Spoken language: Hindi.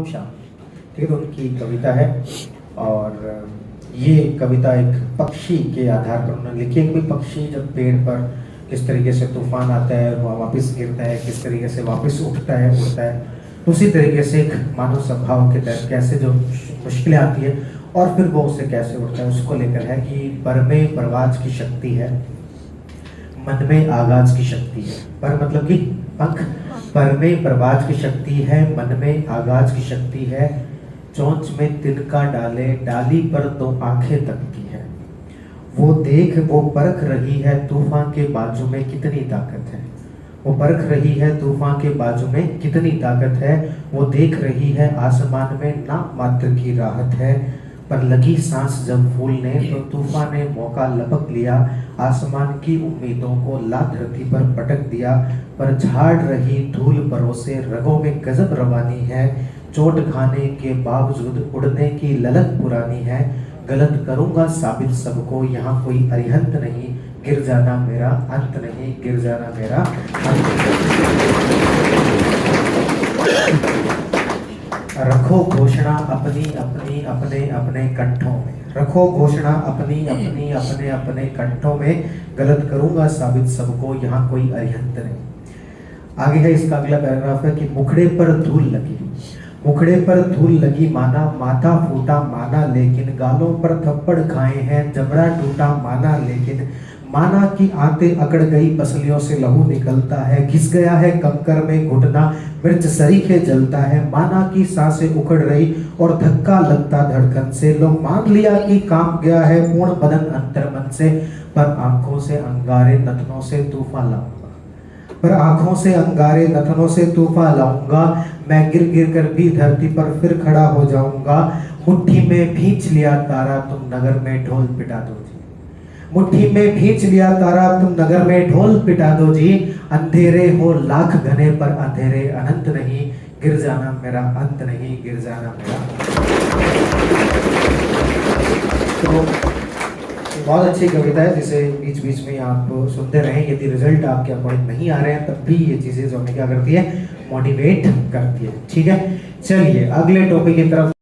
शुभम श्याम, ठीक है, तो उनकी कविता है। और ये कविता एक पक्षी के आधार पर उन्होंने लिखी है कि भाई पक्षी जब पेड़ पर किस तरीके से तूफान आता है, वह वापस गिरता है, किस तरीके से वापस उठता है उड़ता है, तो उसी तरीके से एक मानव स्वभाव के तहत कैसे जो मुश्किलें आती है और फिर वो उससे कैसे उठता है, उसको लेकर है कि पर में परवाज की शक्ति है, मन में आगाज की शक्ति है। पर मतलब कि पंख, पर में परवाज की शक्ति है, मन में आगाज की शक्ति है, चोंच में तिनका डाले, डाली पर दो आंखें तकती है, वो देख वो परख रही है तूफान के बाजू में कितनी ताकत है, वो परख रही है तूफान के बाजू में कितनी ताकत है, वो देख रही है आसमान में ना मात्र की राहत है, पर लगी सांस जब फूलने तो तूफान ने मौका लपक लिया, आसमान की उम्मीदों को ला धरती पर पटक दिया, पर झाड़ रही धूल परोसे रगों में गजब रवानी है, चोट खाने के बावजूद उड़ने की ललक पुरानी है, गलत करूंगा साबित सबको यहाँ कोई अरिहंत नहीं, गिर जाना मेरा अंत नहीं, गिर जाना मेरा अंत नहीं। रखो घोषणा अपनी अपनी अपने अपने कंठों में, रखो घोषणा अपनी अपनी अपने अपने कंठों में, गलत करूंगा साबित सबको यहाँ कोई अरिहंत नहीं। आगे है इसका अगला पैराग्राफ है कि मुखड़े पर धूल लगी, मुखड़े पर धूल लगी माना, माथा फूटा माना लेकिन, गालों पर थप्पड़ खाए हैं जबड़ा टूटा माना लेकिन, माना कि आते अकड़ गई पसलियों से लहू निकलता है, घिस गया है कंकर में घुटना मिर्च सरीखे जलता है, माना कि सांसें उखड़ रही और धक्का लगता धड़कन से, लो मान लिया कि काम गया है पूर्ण बदन अंतर मन से, पर आंखों से अंगारे नथनों से तूफान लाऊंगा, पर आंखों से अंगारे नथनों से तूफान लाऊंगा, मैं गिर गिर कर भी धरती पर फिर खड़ा हो जाऊंगा, मुट्ठी में भींच लिया तारा तुम नगर में ढोल पिटा दो जी, मुट्ठी में भींच लिया तारा तुम नगर में ढोल पिटा दो जी, अंधेरे हो लाख घने पर अंधेरे अनंत नहीं, गिर जाना मेरा अंत नहीं, गिर जाना मेरा। तो बहुत अच्छी कविता है जिसे बीच बीच में आप सुनते रहें। यदि रिजल्ट आपके अकॉर्डिंग नहीं आ रहे हैं तब भी ये चीजें जो हमें क्या करती है, मोटिवेट करती है। ठीक है, चलिए अगले टॉपिक की तरफ